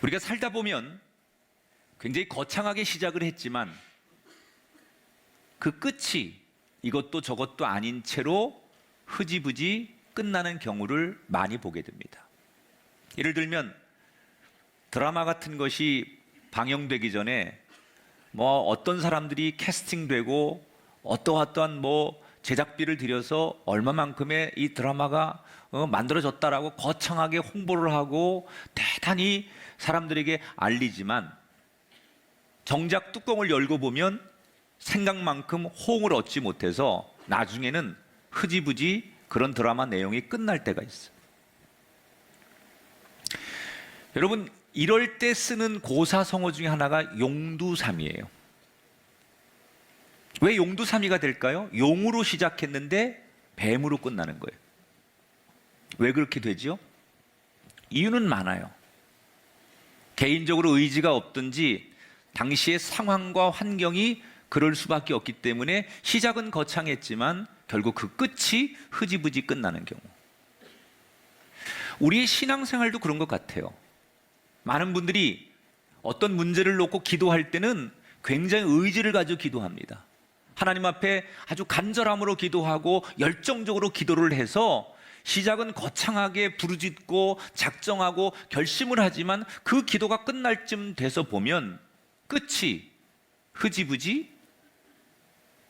우리가 살다 보면 굉장히 거창하게 시작을 했지만 그 끝이 이것도 저것도 아닌 채로 흐지부지 끝나는 경우를 많이 보게 됩니다. 예를 들면 드라마 같은 것이 방영되기 전에 어떤 사람들이 캐스팅되고 어떠한 제작비를 들여서 얼마만큼의 이 드라마가 만들어졌다라고 거창하게 홍보를 하고 대단히 사람들에게 알리지만 정작 뚜껑을 열고 보면 생각만큼 호응을 얻지 못해서 나중에는 흐지부지 그런 드라마 내용이 끝날 때가 있어요. 여러분, 이럴 때 쓰는 고사성어 중에 하나가 용두삼이에요. 왜 용두삼이가 될까요? 용으로 시작했는데 뱀으로 끝나는 거예요. 왜 그렇게 되지요? 이유는 많아요. 개인적으로 의지가 없든지 당시의 상황과 환경이 그럴 수밖에 없기 때문에 시작은 거창했지만 결국 그 끝이 흐지부지 끝나는 경우. 우리의 신앙생활도 그런 것 같아요. 많은 분들이 어떤 문제를 놓고 기도할 때는 굉장히 의지를 가지고 기도합니다. 하나님 앞에 아주 간절함으로 기도하고 열정적으로 기도를 해서 시작은 거창하게 부르짖고 작정하고 결심을 하지만 그 기도가 끝날 쯤 돼서 보면 끝이 흐지부지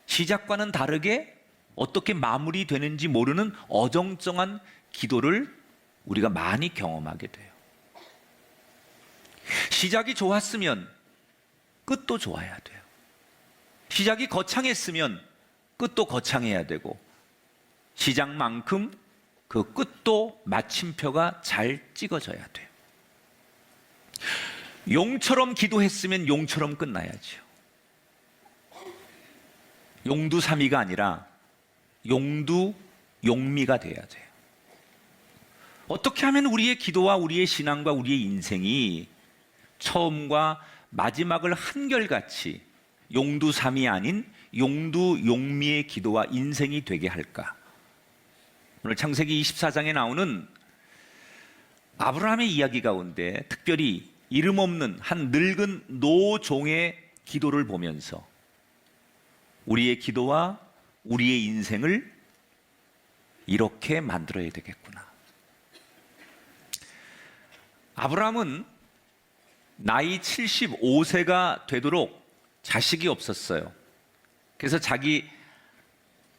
시작과는 다르게 어떻게 마무리되는지 모르는 어정쩡한 기도를 우리가 많이 경험하게 돼요. 시작이 좋았으면 끝도 좋아야 돼요. 시작이 거창했으면 끝도 거창해야 되고 시작만큼 그 끝도 마침표가 잘 찍어져야 돼요. 용처럼 기도했으면 용처럼 끝나야죠. 용두삼이가 아니라 용두용미가 돼야 돼요. 어떻게 하면 우리의 기도와 우리의 신앙과 우리의 인생이 처음과 마지막을 한결같이 용두삼이 아닌 용두용미의 기도와 인생이 되게 할까? 오늘 창세기 24장에 나오는 아브라함의 이야기 가운데 특별히 이름 없는 한 늙은 노종의 기도를 보면서 우리의 기도와 우리의 인생을 이렇게 만들어야 되겠구나. 아브라함은 나이 75세가 되도록 자식이 없었어요. 그래서 자기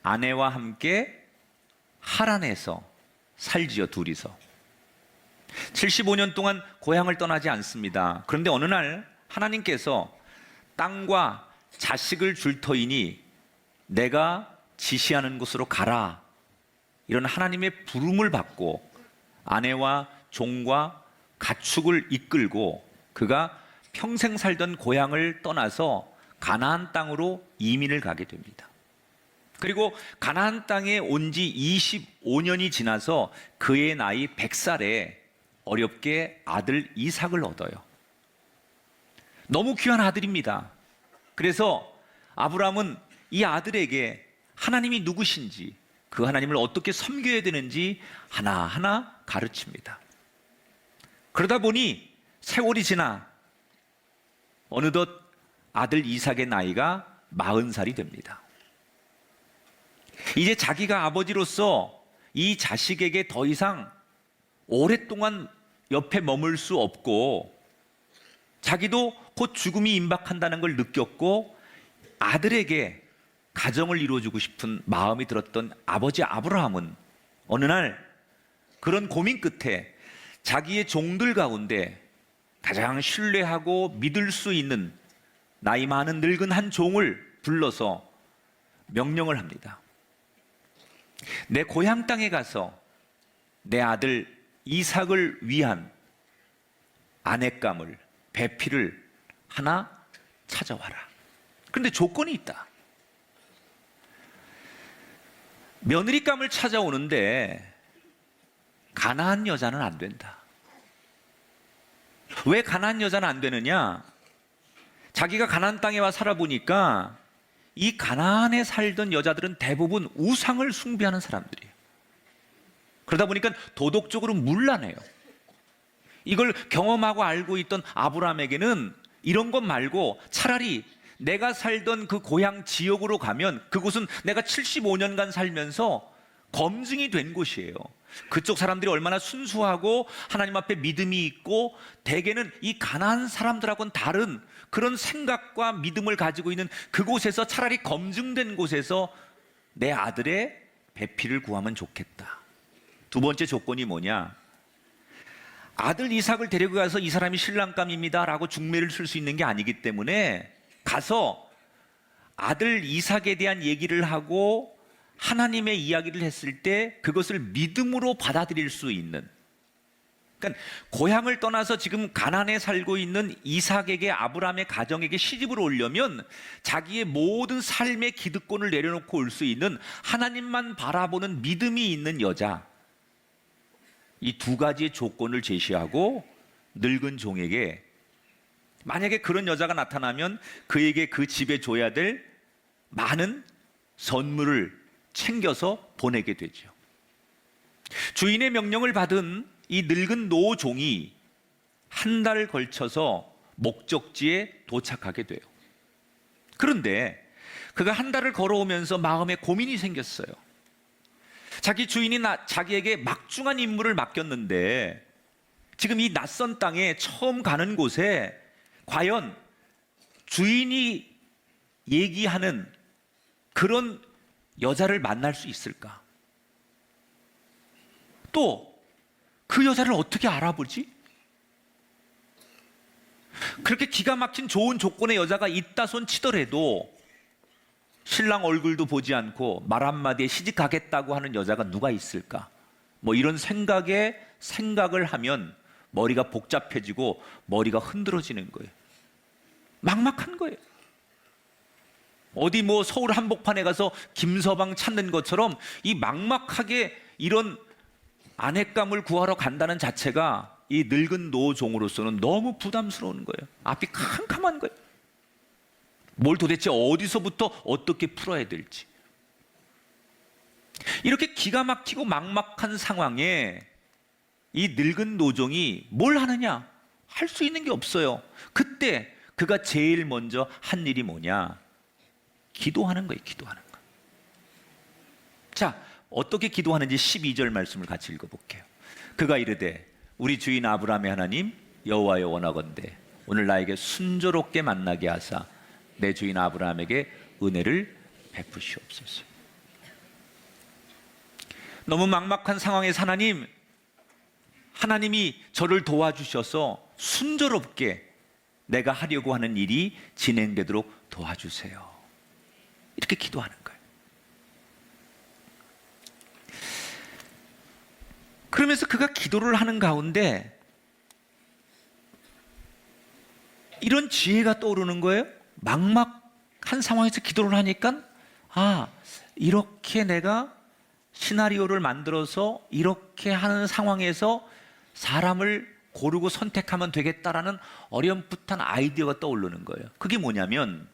아내와 함께 하란에서 살지요, 둘이서. 75년 동안 고향을 떠나지 않습니다. 그런데 어느 날 하나님께서 땅과 자식을 줄 터이니 내가 지시하는 곳으로 가라, 이런 하나님의 부름을 받고 아내와 종과 가축을 이끌고 그가 평생 살던 고향을 떠나서 가나안 땅으로 이민을 가게 됩니다. 그리고 가나안 땅에 온 지 25년이 지나서 그의 나이 100살에 어렵게 아들 이삭을 얻어요. 너무 귀한 아들입니다. 그래서 아브라함은 이 아들에게 하나님이 누구신지, 그 하나님을 어떻게 섬겨야 되는지 하나하나 가르칩니다. 그러다 보니 세월이 지나 어느덧 아들 이삭의 나이가 40살이 됩니다. 이제 자기가 아버지로서 이 자식에게 더 이상 오랫동안 옆에 머물 수 없고 자기도 곧 죽음이 임박한다는 걸 느꼈고 아들에게 가정을 이루어주고 싶은 마음이 들었던 아버지 아브라함은 어느 날 그런 고민 끝에 자기의 종들 가운데 가장 신뢰하고 믿을 수 있는 나이 많은 늙은 한 종을 불러서 명령을 합니다. 내 고향 땅에 가서 내 아들 이삭을 위한 아냇감을, 배필을 하나 찾아와라. 그런데 조건이 있다. 며느리감을 찾아오는데 가나안 여자는 안 된다. 왜 가나안 여자는 안 되느냐? 자기가 가나안 땅에 와 살아보니까 이 가나안에 살던 여자들은 대부분 우상을 숭배하는 사람들이에요. 그러다 보니까 도덕적으로 문란해요. 이걸 경험하고 알고 있던 아브라함에게는 이런 것 말고 차라리 내가 살던 그 고향 지역으로 가면 그곳은 내가 75년간 살면서 검증이 된 곳이에요. 그쪽 사람들이 얼마나 순수하고 하나님 앞에 믿음이 있고 대개는 이 가나안 사람들하고는 다른 그런 생각과 믿음을 가지고 있는 그곳에서 차라리 검증된 곳에서 내 아들의 배필을 구하면 좋겠다. 두 번째 조건이 뭐냐? 아들 이삭을 데리고 가서 이 사람이 신랑감입니다 라고 중매를 쓸 수 있는 게 아니기 때문에 가서 아들 이삭에 대한 얘기를 하고 하나님의 이야기를 했을 때 그것을 믿음으로 받아들일 수 있는, 그러니까 고향을 떠나서 지금 가나안에 살고 있는 이삭에게 아브라함의 가정에게 시집을 오려면 자기의 모든 삶의 기득권을 내려놓고 올 수 있는 하나님만 바라보는 믿음이 있는 여자, 이 두 가지의 조건을 제시하고 늙은 종에게 만약에 그런 여자가 나타나면 그에게 그 집에 줘야 될 많은 선물을 챙겨서 보내게 되죠. 주인의 명령을 받은 이 늙은 노종이 한 달 걸쳐서 목적지에 도착하게 돼요. 그런데 그가 한 달을 걸어오면서 마음에 고민이 생겼어요. 자기 주인이 자기에게 막중한 임무를 맡겼는데 지금 이 낯선 땅에 처음 가는 곳에 과연 주인이 얘기하는 그런 여자를 만날 수 있을까? 또 그 여자를 어떻게 알아보지? 그렇게 기가 막힌 좋은 조건의 여자가 있다 손 치더라도 신랑 얼굴도 보지 않고 말 한마디에 시집가겠다고 하는 여자가 누가 있을까? 뭐 이런 생각을 하면 머리가 복잡해지고 머리가 흔들어지는 거예요. 막막한 거예요. 어디 뭐 서울 한복판에 가서 김서방 찾는 것처럼 이 막막하게 이런 아내감을 구하러 간다는 자체가 이 늙은 노종으로서는 너무 부담스러운 거예요. 앞이 캄캄한 거예요. 뭘 도대체 어디서부터 어떻게 풀어야 될지. 이렇게 기가 막히고 막막한 상황에 이 늙은 노종이 뭘 하느냐? 할 수 있는 게 없어요. 그때 그가 제일 먼저 한 일이 뭐냐? 기도하는 거예요. 기도하는 거. 자, 어떻게 기도하는지 12절 말씀을 같이 읽어볼게요. 그가 이르되 우리 주인 아브라함의 하나님 여호와여 원하건대 오늘 나에게 순조롭게 만나게 하사 내 주인 아브라함에게 은혜를 베푸시옵소서. 너무 막막한 상황에서 하나님이 저를 도와주셔서 순조롭게 내가 하려고 하는 일이 진행되도록 도와주세요. 이렇게 기도하는 거예요. 그러면서 그가 기도를 하는 가운데 이런 지혜가 떠오르는 거예요. 막막한 상황에서 기도를 하니까 이렇게 내가 시나리오를 만들어서 이렇게 하는 상황에서 사람을 고르고 선택하면 되겠다라는 어렴풋한 아이디어가 떠오르는 거예요. 그게 뭐냐면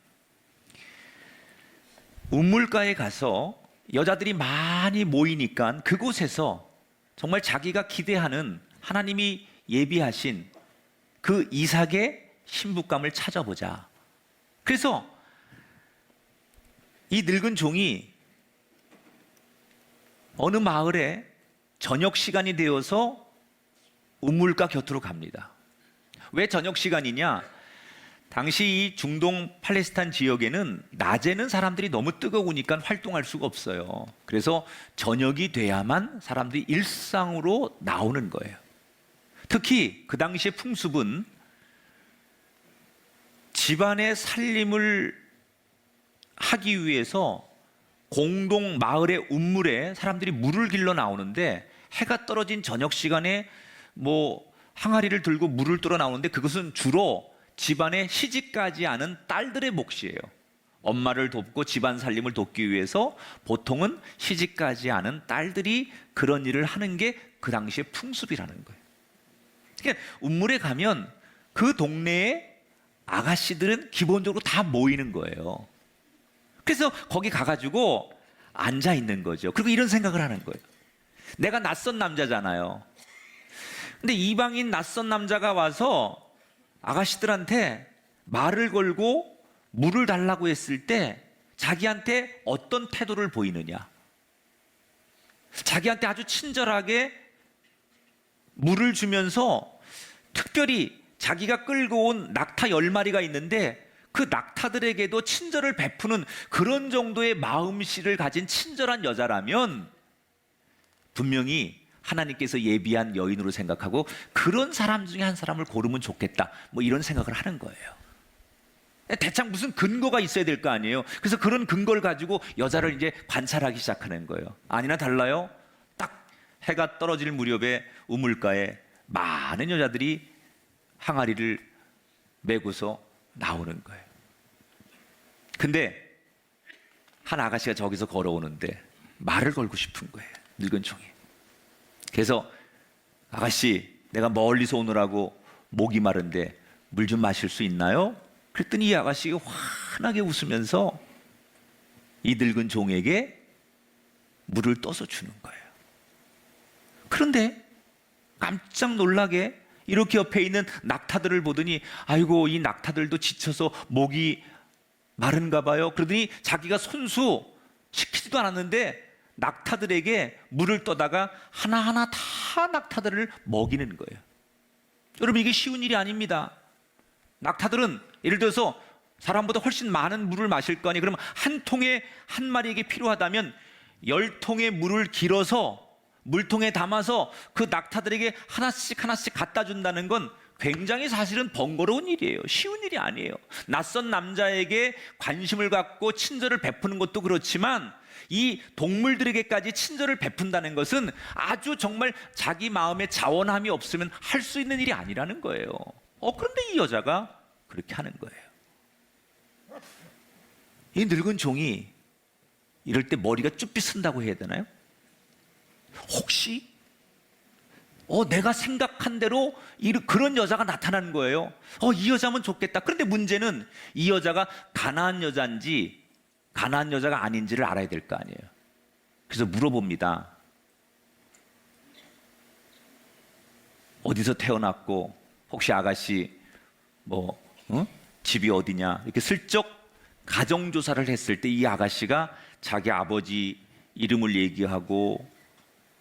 우물가에 가서 여자들이 많이 모이니까 그곳에서 정말 자기가 기대하는 하나님이 예비하신 그 이삭의 신부감을 찾아보자. 그래서 이 늙은 종이 어느 마을에 저녁 시간이 되어서 우물가 곁으로 갑니다. 왜 저녁 시간이냐? 당시 이 중동 팔레스타인 지역에는 낮에는 사람들이 너무 뜨거우니까 활동할 수가 없어요. 그래서 저녁이 돼야만 사람들이 일상으로 나오는 거예요. 특히 그 당시의 풍습은 집안의 살림을 하기 위해서 공동 마을의 우물에 사람들이 물을 길러 나오는데 해가 떨어진 저녁 시간에 뭐 항아리를 들고 물을 떠러 나오는데 그것은 주로 집안에 시집가지 않은 딸들의 몫이에요. 엄마를 돕고 집안 살림을 돕기 위해서 보통은 시집가지 않은 딸들이 그런 일을 하는 게 그 당시의 풍습이라는 거예요. 그러니까 우물에 가면 그 동네의 아가씨들은 기본적으로 다 모이는 거예요. 그래서 거기 가가지고 앉아 있는 거죠. 그리고 이런 생각을 하는 거예요. 내가 낯선 남자잖아요. 근데 이방인 낯선 남자가 와서 아가씨들한테 말을 걸고 물을 달라고 했을 때 자기한테 어떤 태도를 보이느냐? 자기한테 아주 친절하게 물을 주면서 특별히 자기가 끌고 온 낙타 10마리가 있는데 그 낙타들에게도 친절을 베푸는 그런 정도의 마음씨를 가진 친절한 여자라면 분명히 하나님께서 예비한 여인으로 생각하고 그런 사람 중에 한 사람을 고르면 좋겠다, 뭐 이런 생각을 하는 거예요. 대창 무슨 근거가 있어야 될 거 아니에요. 그래서 그런 근거를 가지고 여자를 이제 관찰하기 시작하는 거예요. 아니나 달라요. 딱 해가 떨어질 무렵에 우물가에 많은 여자들이 항아리를 메고서 나오는 거예요. 근데 한 아가씨가 저기서 걸어오는데 말을 걸고 싶은 거예요. 늙은 종이. 그래서 아가씨, 내가 멀리서 오느라고 목이 마른데 물 좀 마실 수 있나요? 그랬더니 이 아가씨가 환하게 웃으면서 이 늙은 종에게 물을 떠서 주는 거예요. 그런데 깜짝 놀라게 이렇게 옆에 있는 낙타들을 보더니 아이고, 이 낙타들도 지쳐서 목이 마른가 봐요. 그러더니 자기가 손수 시키지도 않았는데 낙타들에게 물을 떠다가 하나하나 다 낙타들을 먹이는 거예요. 여러분, 이게 쉬운 일이 아닙니다. 낙타들은 예를 들어서 사람보다 훨씬 많은 물을 마실 거 아니에요. 그러면 한 통에 한 마리에게 필요하다면 10통의 물을 길어서 물통에 담아서 그 낙타들에게 하나씩 하나씩 갖다 준다는 건 굉장히 사실은 번거로운 일이에요. 쉬운 일이 아니에요. 낯선 남자에게 관심을 갖고 친절을 베푸는 것도 그렇지만 이 동물들에게까지 친절을 베푼다는 것은 아주 정말 자기 마음에 자원함이 없으면 할 수 있는 일이 아니라는 거예요. 그런데 이 여자가 그렇게 하는 거예요. 이 늙은 종이 이럴 때 머리가 쭈삐 쓴다고 해야 되나요? 혹시 내가 생각한 대로 그런 여자가 나타나는 거예요. 이 여자면 좋겠다. 그런데 문제는 이 여자가 가나안 여자인지 가나안 여자가 아닌지를 알아야 될 거 아니에요. 그래서 물어봅니다. 어디서 태어났고 혹시 아가씨 집이 어디냐, 이렇게 슬쩍 가정조사를 했을 때 이 아가씨가 자기 아버지 이름을 얘기하고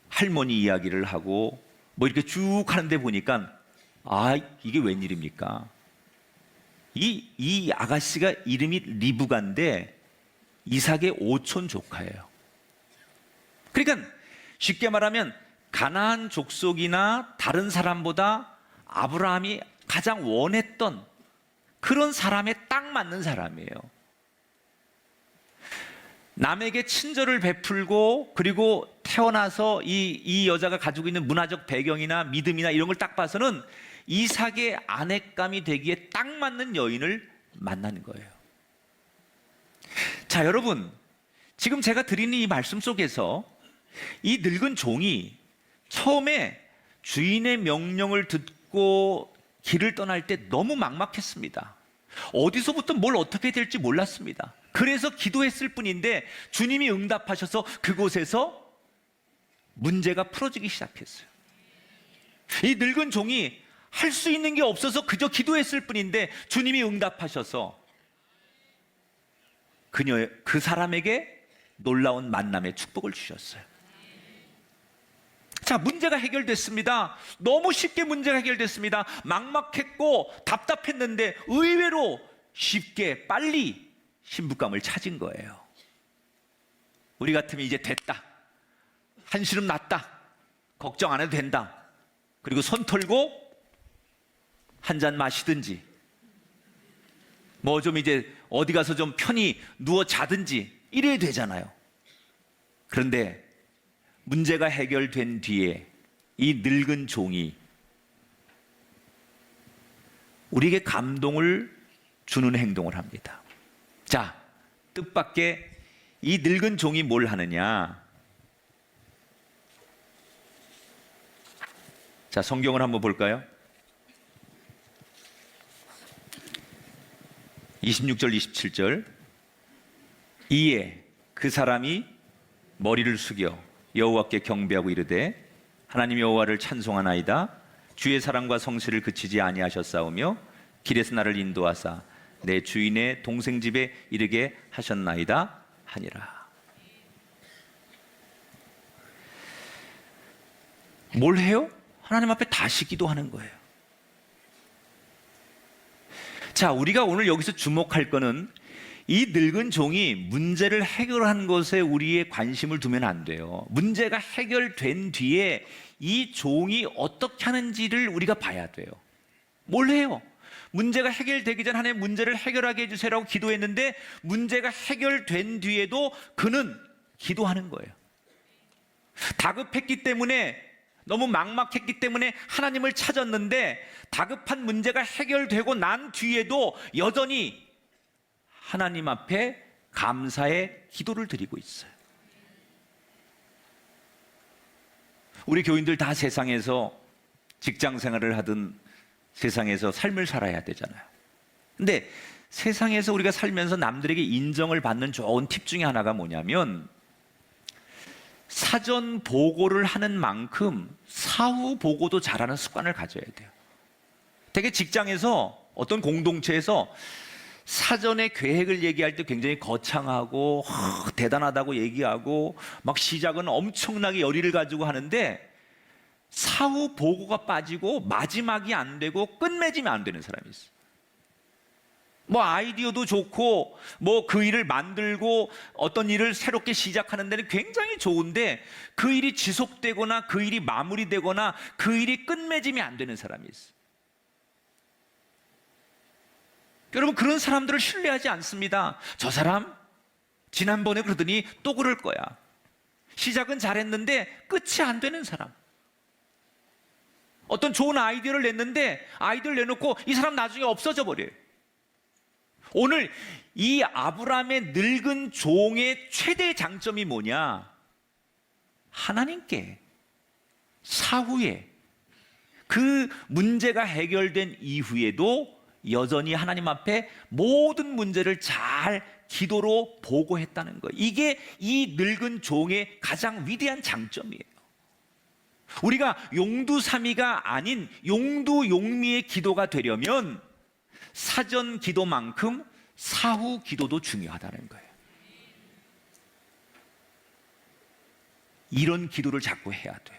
할머니 이야기를 하고 뭐 이렇게 쭉 하는데 보니까 이게 웬일입니까? 이 아가씨가 이름이 리브가인데 이삭의 오촌 조카예요. 그러니까 쉽게 말하면 가나안 족속이나 다른 사람보다 아브라함이 가장 원했던 그런 사람에 딱 맞는 사람이에요. 남에게 친절을 베풀고 그리고 태어나서 이 여자가 가지고 있는 문화적 배경이나 믿음이나 이런 걸 딱 봐서는 이삭의 아내감이 되기에 딱 맞는 여인을 만나는 거예요. 자, 여러분, 지금 제가 드리는 이 말씀 속에서 이 늙은 종이 처음에 주인의 명령을 듣고 길을 떠날 때 너무 막막했습니다. 어디서부터 뭘 어떻게 될지 몰랐습니다. 그래서 기도했을 뿐인데 주님이 응답하셔서 그곳에서 문제가 풀어지기 시작했어요. 이 늙은 종이 할 수 있는 게 없어서 그저 기도했을 뿐인데 주님이 응답하셔서 그 사람에게 놀라운 만남의 축복을 주셨어요. 자, 문제가 해결됐습니다. 너무 쉽게 문제가 해결됐습니다. 막막했고 답답했는데 의외로 쉽게 빨리 신부감을 찾은 거예요. 우리 같으면 이제 됐다, 한시름 났다, 걱정 안 해도 된다, 그리고 손 털고 한 잔 마시든지 뭐 좀 이제 어디 가서 좀 편히 누워 자든지 이래야 되잖아요. 그런데 문제가 해결된 뒤에 이 늙은 종이 우리에게 감동을 주는 행동을 합니다. 자, 뜻밖의 이 늙은 종이 뭘 하느냐? 자, 성경을 한번 볼까요? 26절 27절. 이에 그 사람이 머리를 숙여 여호와께 경배하고 이르되 하나님 여호와를 찬송하나이다. 주의 사랑과 성실을 그치지 아니하셨사오며 길에서 나를 인도하사 내 주인의 동생 집에 이르게 하셨나이다 하니라. 뭘 해요? 하나님 앞에 다시 기도하는 거예요. 자, 우리가 오늘 여기서 주목할 거는 이 늙은 종이 문제를 해결한 것에 우리의 관심을 두면 안 돼요. 문제가 해결된 뒤에 이 종이 어떻게 하는지를 우리가 봐야 돼요. 뭘 해요? 문제가 해결되기 전 하나님 문제를 해결하게 해주세요라고 기도했는데 문제가 해결된 뒤에도 그는 기도하는 거예요. 다급했기 때문에, 너무 막막했기 때문에 하나님을 찾았는데 다급한 문제가 해결되고 난 뒤에도 여전히 하나님 앞에 감사의 기도를 드리고 있어요. 우리 교인들 다 세상에서 직장 생활을 하든 세상에서 삶을 살아야 되잖아요. 근데 세상에서 우리가 살면서 남들에게 인정을 받는 좋은 팁 중에 하나가 뭐냐면 사전 보고를 하는 만큼 사후 보고도 잘하는 습관을 가져야 돼요. 되게 직장에서 어떤 공동체에서 사전에 계획을 얘기할 때 굉장히 거창하고 대단하다고 얘기하고 막 시작은 엄청나게 열의를 가지고 하는데 사후 보고가 빠지고 마지막이 안 되고 끝맺음이 안 되는 사람이 있어요. 뭐 아이디어도 좋고 뭐 그 일을 만들고 어떤 일을 새롭게 시작하는 데는 굉장히 좋은데 그 일이 지속되거나 그 일이 마무리되거나 그 일이 끝맺음이 안 되는 사람이 있어요. 여러분, 그런 사람들을 신뢰하지 않습니다. 저 사람 지난번에 그러더니 또 그럴 거야. 시작은 잘했는데 끝이 안 되는 사람. 어떤 좋은 아이디어를 냈는데 아이디어를 내놓고 이 사람 나중에 없어져 버려요. 오늘 이 아브라함의 늙은 종의 최대 장점이 뭐냐? 하나님께 사후에 그 문제가 해결된 이후에도 여전히 하나님 앞에 모든 문제를 잘 기도로 보고했다는 거예요. 이게 이 늙은 종의 가장 위대한 장점이에요. 우리가 용두사미가 아닌 용두용미의 기도가 되려면 사전 기도만큼 사후 기도도 중요하다는 거예요. 이런 기도를 자꾸 해야 돼요.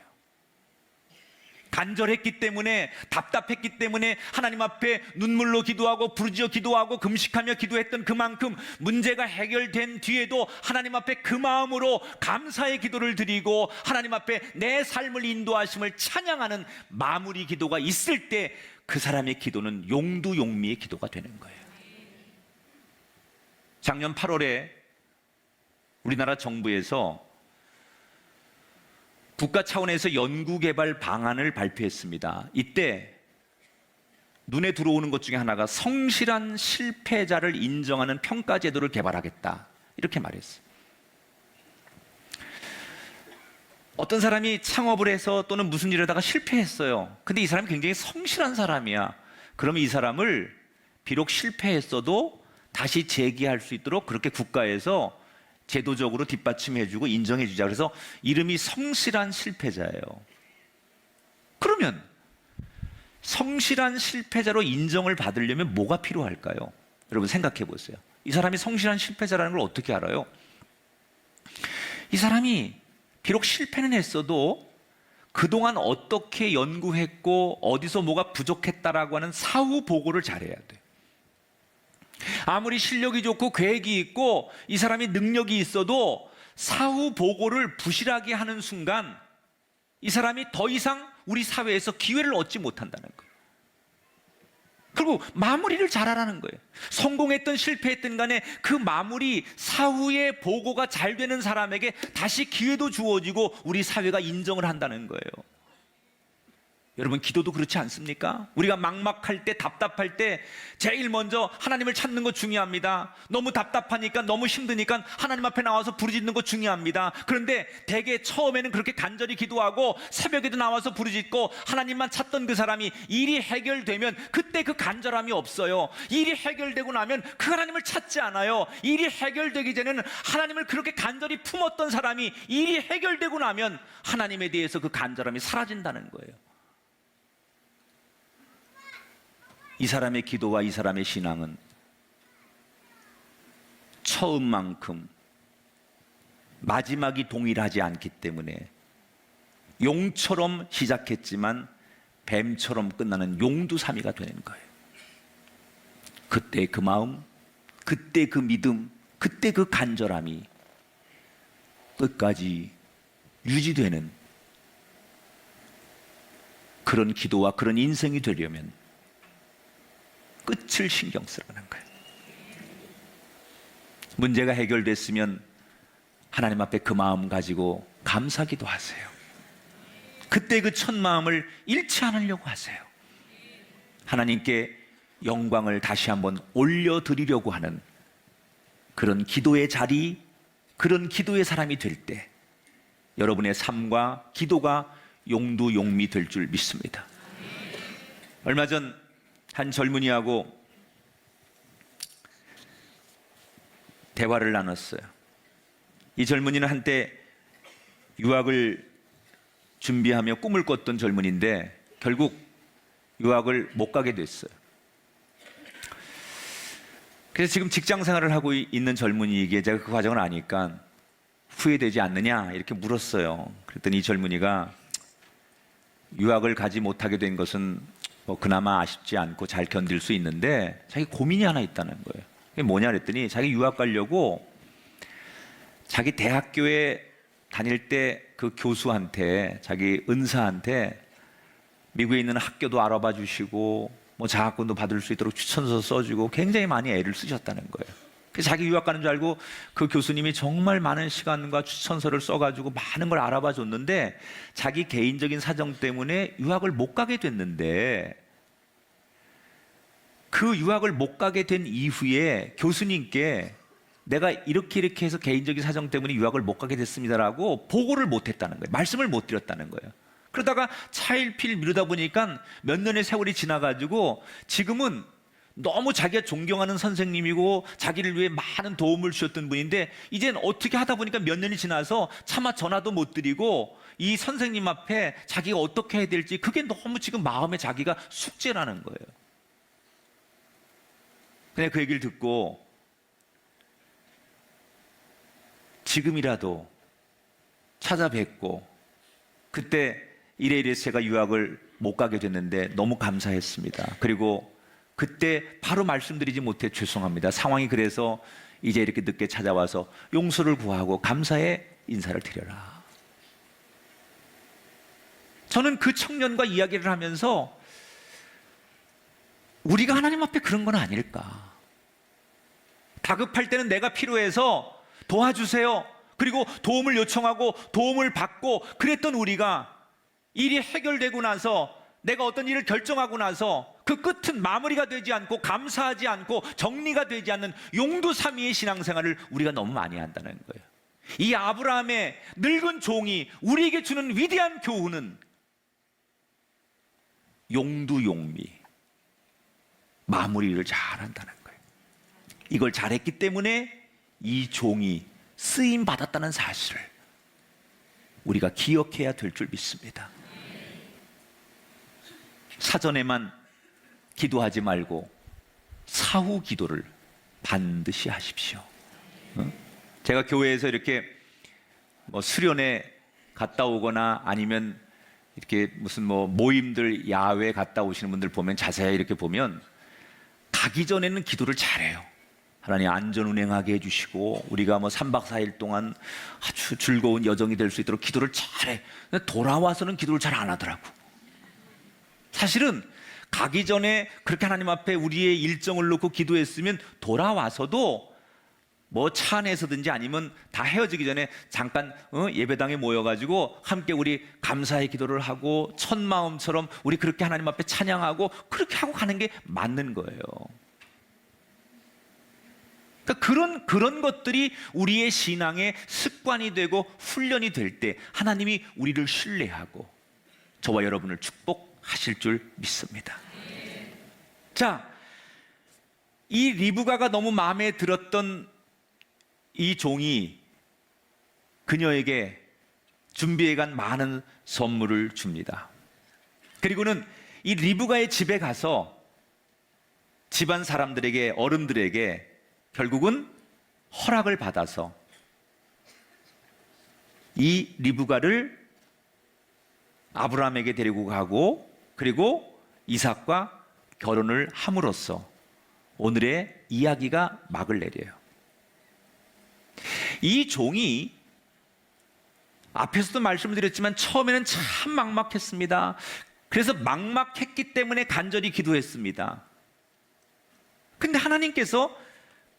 간절했기 때문에, 답답했기 때문에 하나님 앞에 눈물로 기도하고 부르짖어 기도하고 금식하며 기도했던 그만큼 문제가 해결된 뒤에도 하나님 앞에 그 마음으로 감사의 기도를 드리고 하나님 앞에 내 삶을 인도하심을 찬양하는 마무리 기도가 있을 때 그 사람의 기도는 용두용미의 기도가 되는 거예요. 작년 8월에 우리나라 정부에서 국가 차원에서 연구개발 방안을 발표했습니다. 이때 눈에 들어오는 것 중에 하나가 성실한 실패자를 인정하는 평가 제도를 개발하겠다, 이렇게 말했어요. 어떤 사람이 창업을 해서 또는 무슨 일을 하다가 실패했어요. 근데 이 사람이 굉장히 성실한 사람이야. 그러면 이 사람을 비록 실패했어도 다시 재기할 수 있도록 그렇게 국가에서 제도적으로 뒷받침해주고 인정해주자. 그래서 이름이 성실한 실패자예요. 그러면 성실한 실패자로 인정을 받으려면 뭐가 필요할까요? 여러분 생각해 보세요. 이 사람이 성실한 실패자라는 걸 어떻게 알아요? 이 사람이 비록 실패는 했어도 그동안 어떻게 연구했고 어디서 뭐가 부족했다라고 하는 사후 보고를 잘해야 돼. 아무리 실력이 좋고 계획이 있고 이 사람이 능력이 있어도 사후 보고를 부실하게 하는 순간 이 사람이 더 이상 우리 사회에서 기회를 얻지 못한다는 거예요. 그리고 마무리를 잘하라는 거예요. 성공했든 실패했든 간에 그 마무리 사후에 보고가 잘 되는 사람에게 다시 기회도 주어지고 우리 사회가 인정을 한다는 거예요. 여러분, 기도도 그렇지 않습니까? 우리가 막막할 때, 답답할 때 제일 먼저 하나님을 찾는 거 중요합니다. 너무 답답하니까, 너무 힘드니까 하나님 앞에 나와서 부르짖는 거 중요합니다. 그런데 대개 처음에는 그렇게 간절히 기도하고 새벽에도 나와서 부르짖고 하나님만 찾던 그 사람이 일이 해결되면 그때 그 간절함이 없어요. 일이 해결되고 나면 그 하나님을 찾지 않아요. 일이 해결되기 전에는 하나님을 그렇게 간절히 품었던 사람이 일이 해결되고 나면 하나님에 대해서 그 간절함이 사라진다는 거예요. 이 사람의 기도와 이 사람의 신앙은 처음만큼 마지막이 동일하지 않기 때문에 용처럼 시작했지만 뱀처럼 끝나는 용두사미가 되는 거예요. 그때 그 마음, 그때 그 믿음, 그때 그 간절함이 끝까지 유지되는 그런 기도와 그런 인생이 되려면 끝을 신경 쓰라는 거예요. 문제가 해결됐으면 하나님 앞에 그 마음 가지고 감사기도 하세요. 그때 그 첫 마음을 잃지 않으려고 하세요. 하나님께 영광을 다시 한번 올려드리려고 하는 그런 기도의 자리, 그런 기도의 사람이 될 때 여러분의 삶과 기도가 용두용미 될 줄 믿습니다. 얼마 전 한 젊은이하고 대화를 나눴어요. 이 젊은이는 한때 유학을 준비하며 꿈을 꿨던 젊은이인데 결국 유학을 못 가게 됐어요. 그래서 지금 직장 생활을 하고 있는 젊은이에게 제가 그 과정을 아니까 후회되지 않느냐 이렇게 물었어요. 그랬더니 이 젊은이가 유학을 가지 못하게 된 것은 뭐 그나마 아쉽지 않고 잘 견딜 수 있는데 자기 고민이 하나 있다는 거예요. 그게 뭐냐 그랬더니 자기 유학 가려고 자기 대학교에 다닐 때 그 교수한테, 자기 은사한테 미국에 있는 학교도 알아봐 주시고 뭐 장학금도 받을 수 있도록 추천서 써주고 굉장히 많이 애를 쓰셨다는 거예요. 그래서 자기 유학 가는 줄 알고 그 교수님이 정말 많은 시간과 추천서를 써가지고 많은 걸 알아봐 줬는데 자기 개인적인 사정 때문에 유학을 못 가게 됐는데 그 유학을 못 가게 된 이후에 교수님께 내가 이렇게 해서 개인적인 사정 때문에 유학을 못 가게 됐습니다라고 보고를 못 했다는 거예요. 말씀을 못 드렸다는 거예요. 그러다가 차일피일 미루다 보니까 몇 년의 세월이 지나가지고 지금은 너무 자기가 존경하는 선생님이고 자기를 위해 많은 도움을 주셨던 분인데 이젠 어떻게 하다 보니까 몇 년이 지나서 차마 전화도 못 드리고 이 선생님 앞에 자기가 어떻게 해야 될지 그게 너무 지금 마음에 자기가 숙제라는 거예요. 그냥 그 얘기를 듣고 지금이라도 찾아뵙고 그때 이래서 제가 유학을 못 가게 됐는데 너무 감사했습니다. 그리고 그때 바로 말씀드리지 못해 죄송합니다. 상황이 그래서 이제 이렇게 늦게 찾아와서 용서를 구하고 감사의 인사를 드려라. 저는 그 청년과 이야기를 하면서 우리가 하나님 앞에 그런 건 아닐까. 다급할 때는 내가 필요해서 도와주세요. 그리고 도움을 요청하고 도움을 받고 그랬던 우리가 일이 해결되고 나서 내가 어떤 일을 결정하고 나서 그 끝은 마무리가 되지 않고 감사하지 않고 정리가 되지 않는 용두사미의 신앙생활을 우리가 너무 많이 한다는 거예요. 이 아브라함의 늙은 종이 우리에게 주는 위대한 교훈은 용두용미, 마무리를 잘한다는 거예요. 이걸 잘했기 때문에 이 종이 쓰임 받았다는 사실을 우리가 기억해야 될 줄 믿습니다. 사전에만 기도하지 말고 사후 기도를 반드시 하십시오. 제가 교회에서 이렇게 뭐 수련회 갔다 오거나 아니면 이렇게 무슨 뭐 모임들 야외 갔다 오시는 분들 보면 자세히 이렇게 보면 가기 전에는 기도를 잘해요. 하나님 안전 운행하게 해주시고 우리가 뭐 3박 4일 동안 아주 즐거운 여정이 될 수 있도록 기도를 잘해. 근데 돌아와서는 기도를 잘 안 하더라고. 사실은 가기 전에 그렇게 하나님 앞에 우리의 일정을 놓고 기도했으면 돌아와서도 뭐 차 안에서든지 아니면 다 헤어지기 전에 잠깐 예배당에 모여가지고 함께 우리 감사의 기도를 하고 첫 마음처럼 우리 그렇게 하나님 앞에 찬양하고 그렇게 하고 가는 게 맞는 거예요. 그러니까 그런 것들이 우리의 신앙의 습관이 되고 훈련이 될 때 하나님이 우리를 신뢰하고 저와 여러분을 축복하실 줄 믿습니다. 자, 이 리브가가 너무 마음에 들었던 이 종이 그녀에게 준비해간 많은 선물을 줍니다. 그리고는 이 리브가의 집에 가서 집안 사람들에게, 어른들에게 결국은 허락을 받아서 이 리브가를 아브라함에게 데리고 가고, 그리고 이삭과 결혼을 함으로써 오늘의 이야기가 막을 내려요. 이 종이 앞에서도 말씀을 드렸지만 처음에는 참 막막했습니다. 그래서 막막했기 때문에 간절히 기도했습니다. 근데 하나님께서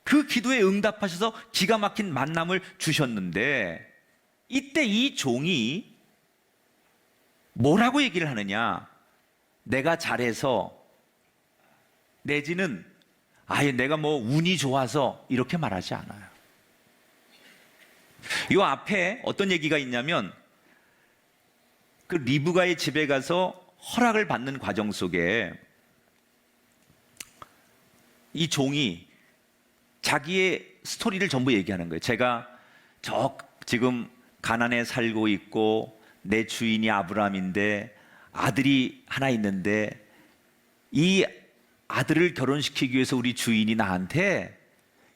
그 기도에 응답하셔서 기가 막힌 만남을 주셨는데, 이때 이 종이 뭐라고 얘기를 하느냐? 내가 잘해서, 내지는 아예 내가 뭐 운이 좋아서, 이렇게 말하지 않아요. 이 앞에 어떤 얘기가 있냐면, 그 리브가의 집에 가서 허락을 받는 과정 속에 이 종이 자기의 스토리를 전부 얘기하는 거예요. 제가 지금 가난에 살고 있고 내 주인이 아브라함인데 아들이 하나 있는데 이 아들을 결혼시키기 위해서 우리 주인이 나한테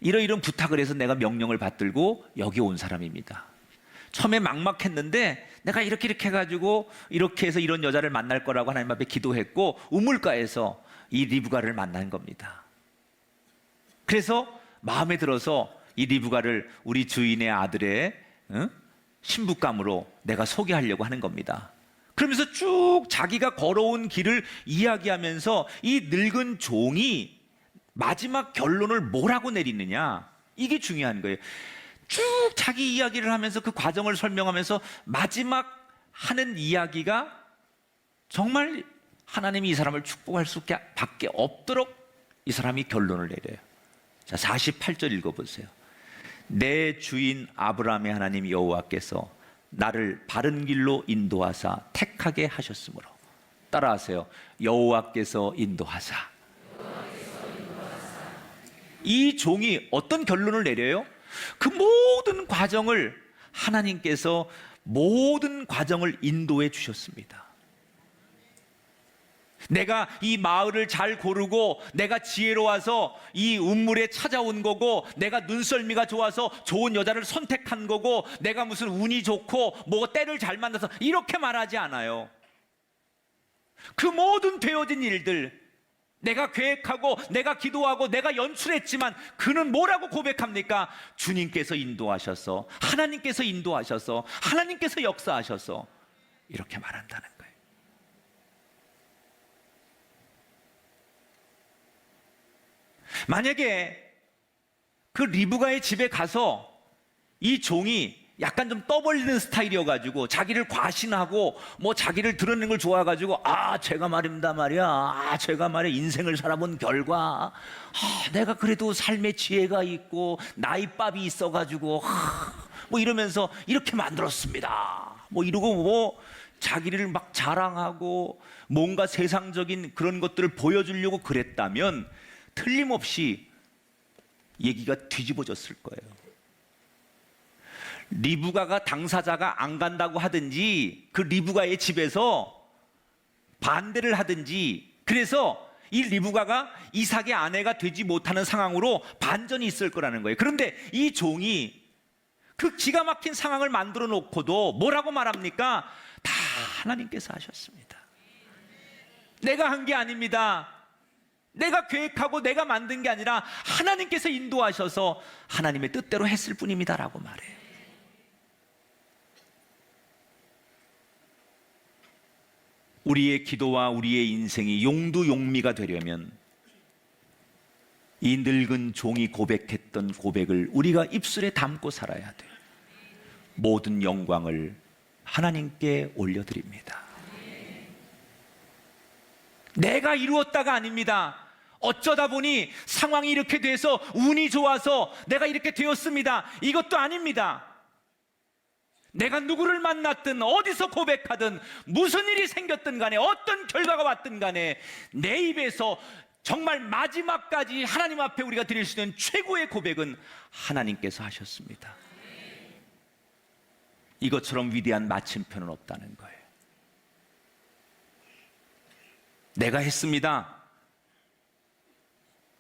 이런 부탁을 해서 내가 명령을 받들고 여기 온 사람입니다. 처음에 막막했는데 내가 이렇게 해가지고 이렇게 해서 이런 여자를 만날 거라고 하나님 앞에 기도했고 우물가에서 이 리브가를 만난 겁니다. 그래서 마음에 들어서 이 리브가를 우리 주인의 아들의 신부감으로 내가 소개하려고 하는 겁니다. 그러면서 쭉 자기가 걸어온 길을 이야기하면서 이 늙은 종이 마지막 결론을 뭐라고 내리느냐, 이게 중요한 거예요. 쭉 자기 이야기를 하면서 그 과정을 설명하면서 마지막 하는 이야기가 정말 하나님이 이 사람을 축복할 수밖에 없도록 이 사람이 결론을 내려요. 자, 48절 읽어보세요. 내 주인 아브라함의 하나님 여호와께서 나를 바른 길로 인도하사 택하게 하셨으므로, 따라하세요. 여호와께서 인도하사. 이 종이 어떤 결론을 내려요? 그 모든 과정을 하나님께서 모든 과정을 인도해 주셨습니다. 내가 이 마을을 잘 고르고 내가 지혜로워서 이 운물에 찾아온 거고, 내가 눈썰미가 좋아서 좋은 여자를 선택한 거고, 내가 무슨 운이 좋고 뭐 때를 잘 만나서, 이렇게 말하지 않아요. 그 모든 되어진 일들, 내가 계획하고 내가 기도하고 내가 연출했지만 그는 뭐라고 고백합니까? 주님께서 인도하셔서, 하나님께서 인도하셔서, 하나님께서 역사하셔서, 이렇게 말한다는 거예요. 만약에 그 리브가의 집에 가서 이 종이 약간 좀 떠벌리는 스타일이어가지고 자기를 과신하고 뭐 자기를 드러내는 걸 좋아해가지고, 제가 말입니다 말이야, 제가 말이야 인생을 살아본 결과 내가 그래도 삶의 지혜가 있고 나이밥이 있어가지고 뭐 이러면서 이렇게 만들었습니다 뭐 이러고 뭐 자기를 막 자랑하고 뭔가 세상적인 그런 것들을 보여주려고 그랬다면 틀림없이 얘기가 뒤집어졌을 거예요. 리브가가 당사자가 안 간다고 하든지 그 리브가의 집에서 반대를 하든지, 그래서 이 리브가가 이삭의 아내가 되지 못하는 상황으로 반전이 있을 거라는 거예요. 그런데 이 종이 그 기가 막힌 상황을 만들어 놓고도 뭐라고 말합니까? 다 하나님께서 하셨습니다. 내가 한 게 아닙니다. 내가 계획하고 내가 만든 게 아니라 하나님께서 인도하셔서 하나님의 뜻대로 했을 뿐입니다 라고 말해요. 우리의 기도와 우리의 인생이 용두용미가 되려면 이 늙은 종이 고백했던 고백을 우리가 입술에 담고 살아야 돼요. 모든 영광을 하나님께 올려드립니다. 내가 이루었다가 아닙니다. 어쩌다 보니 상황이 이렇게 돼서 운이 좋아서 내가 이렇게 되었습니다, 이것도 아닙니다. 내가 누구를 만났든 어디서 고백하든 무슨 일이 생겼든 간에 어떤 결과가 왔든 간에 내 입에서 정말 마지막까지 하나님 앞에 우리가 드릴 수 있는 최고의 고백은 하나님께서 하셨습니다. 이것처럼 위대한 마침표는 없다는 거예요. 내가 했습니다.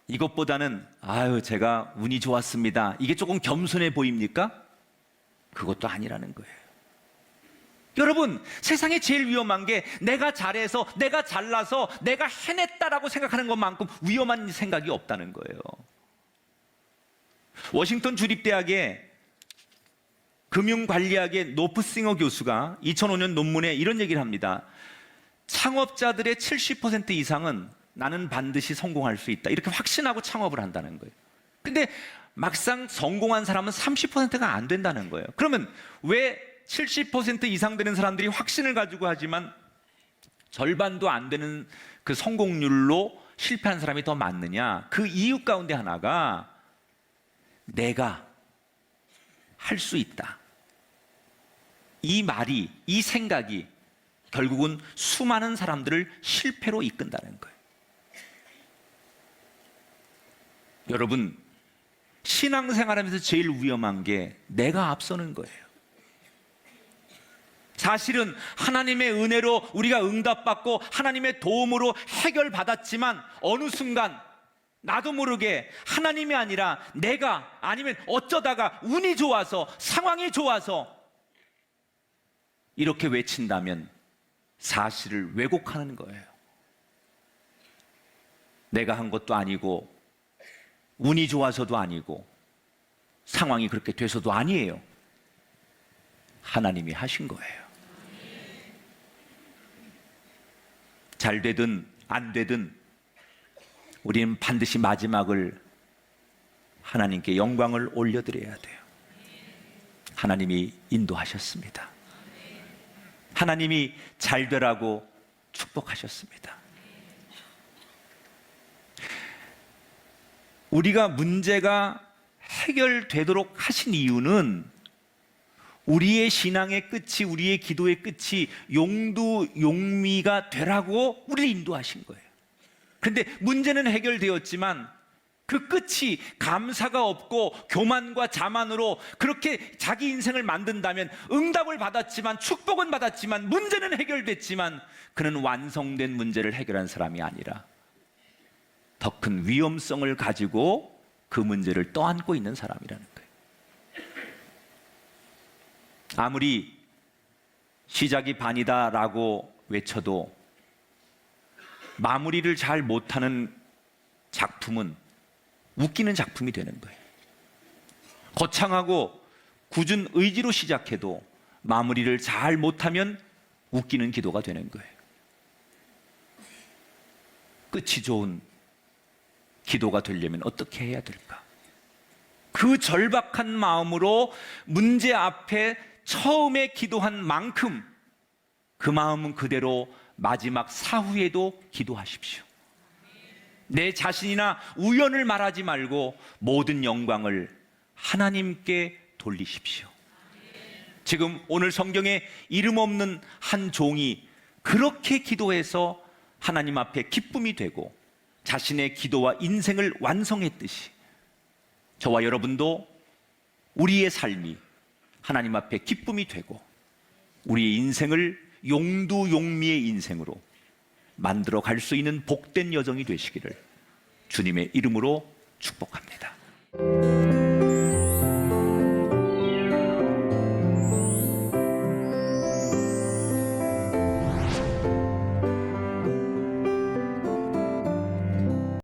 이것보다는 아유 제가 운이 좋았습니다, 이게 조금 겸손해 보입니까? 그것도 아니라는 거예요. 여러분, 세상에 제일 위험한 게 내가 잘해서, 내가 잘나서, 내가 해냈다라고 생각하는 것만큼 위험한 생각이 없다는 거예요. 워싱턴 주립대학의 금융관리학의 노프싱어 교수가 2005년 논문에 이런 얘기를 합니다. 창업자들의 70% 이상은 나는 반드시 성공할 수 있다, 이렇게 확신하고 창업을 한다는 거예요. 근데 막상 성공한 사람은 30%가 안 된다는 거예요. 그러면 왜 70% 이상 되는 사람들이 확신을 가지고 하지만 절반도 안 되는 그 성공률로 실패한 사람이 더 많느냐? 그 이유 가운데 하나가 내가 할 수 있다, 이 말이, 이 생각이 결국은 수많은 사람들을 실패로 이끈다는 거예요. 여러분, 신앙생활하면서 제일 위험한 게 내가 앞서는 거예요. 사실은 하나님의 은혜로 우리가 응답받고 하나님의 도움으로 해결받았지만 어느 순간 나도 모르게 하나님이 아니라 내가, 아니면 어쩌다가 운이 좋아서, 상황이 좋아서 이렇게 외친다면 사실을 왜곡하는 거예요. 내가 한 것도 아니고 운이 좋아서도 아니고 상황이 그렇게 돼서도 아니에요. 하나님이 하신 거예요. 잘 되든 안 되든 우리는 반드시 마지막을 하나님께 영광을 올려드려야 돼요. 하나님이 인도하셨습니다. 하나님이 잘 되라고 축복하셨습니다. 우리가 문제가 해결되도록 하신 이유는 우리의 신앙의 끝이, 우리의 기도의 끝이 용두용미가 되라고 우리를 인도하신 거예요. 그런데 문제는 해결되었지만 그 끝이 감사가 없고 교만과 자만으로 그렇게 자기 인생을 만든다면, 응답을 받았지만, 축복은 받았지만, 문제는 해결됐지만 그는 완성된 문제를 해결한 사람이 아니라 더 큰 위험성을 가지고 그 문제를 떠안고 있는 사람이라는 거예요. 아무리 시작이 반이다라고 외쳐도 마무리를 잘 못하는 작품은 웃기는 작품이 되는 거예요. 거창하고 굳은 의지로 시작해도 마무리를 잘 못하면 웃기는 기도가 되는 거예요. 끝이 좋은 기도가 되려면 어떻게 해야 될까? 그 절박한 마음으로 문제 앞에 처음에 기도한 만큼 그 마음은 그대로 마지막 사후에도 기도하십시오. 내 자신이나 우연을 말하지 말고 모든 영광을 하나님께 돌리십시오. 지금 오늘 성경에 이름 없는 한 종이 그렇게 기도해서 하나님 앞에 기쁨이 되고 자신의 기도와 인생을 완성했듯이 저와 여러분도 우리의 삶이 하나님 앞에 기쁨이 되고 우리의 인생을 용두용미의 인생으로 만들어 갈 수 있는 복된 여정이 되시기를 주님의 이름으로 축복합니다.